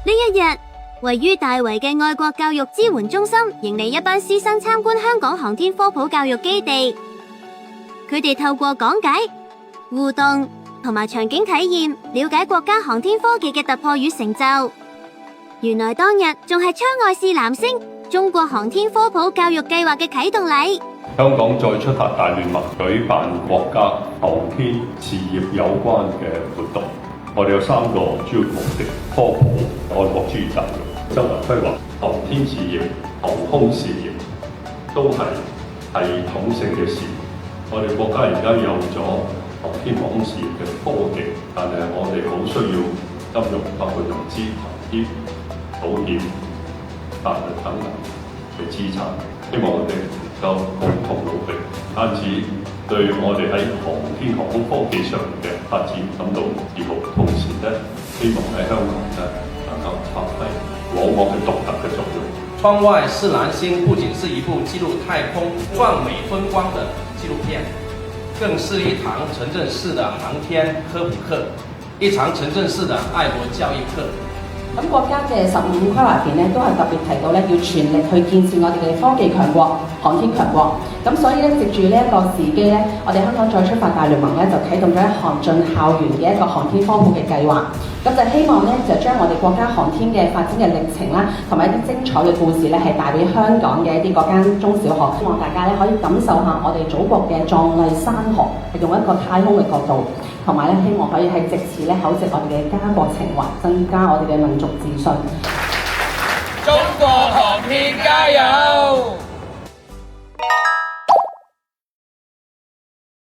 呢一日，位於大圍嘅愛國教育支援中心迎嚟一班師生參觀香港航天科普教育基地。佢哋透過講解、互動同埋場景體驗，了解國家航天科技嘅突破與成就。原來當日仲係窗外是藍星中國航天科普教育計劃嘅啟動禮。香港再出發大聯盟舉辦國家航天事業有關嘅活動，我哋有3個主要目的：科普、愛國主義教育、周圍規劃。航天事業、航空事業都係系統性嘅事。我哋國家而家有咗航天航空事業嘅科技，但係我哋好需要金融，包括融資、投資、保險、法律等等嘅資產。希望我哋能夠共同努力，單止對我哋喺航天航空科技上嘅發展感到自豪，同時希望喺香港能夠發揮我國嘅獨特嘅作用。窗外是藍星不僅是一部記錄太空壯美風光的紀錄片，更是一堂沉浸式的航天科普課，一場沉浸式的愛國教育課。咁國家嘅15規劃片咧，都係特別提到咧，要全力去建設我哋嘅科技強國、航天強國。咁所以咧，藉住呢一個時機咧，我哋香港再出發大聯盟咧，就啟動咗一項進校園嘅一個航天科普嘅計劃。咁就希望咧，就將我哋國家航天嘅發展嘅歷程啦，同埋一啲精彩嘅故事咧，係帶俾香港嘅一啲嗰間中小學。希望大家咧可以感受下我哋祖國嘅壯麗山河，係用一個太空嘅角度，同埋咧希望可以係藉此咧口植我哋嘅家國情懷，增加我哋嘅民族自信。中國航天加油！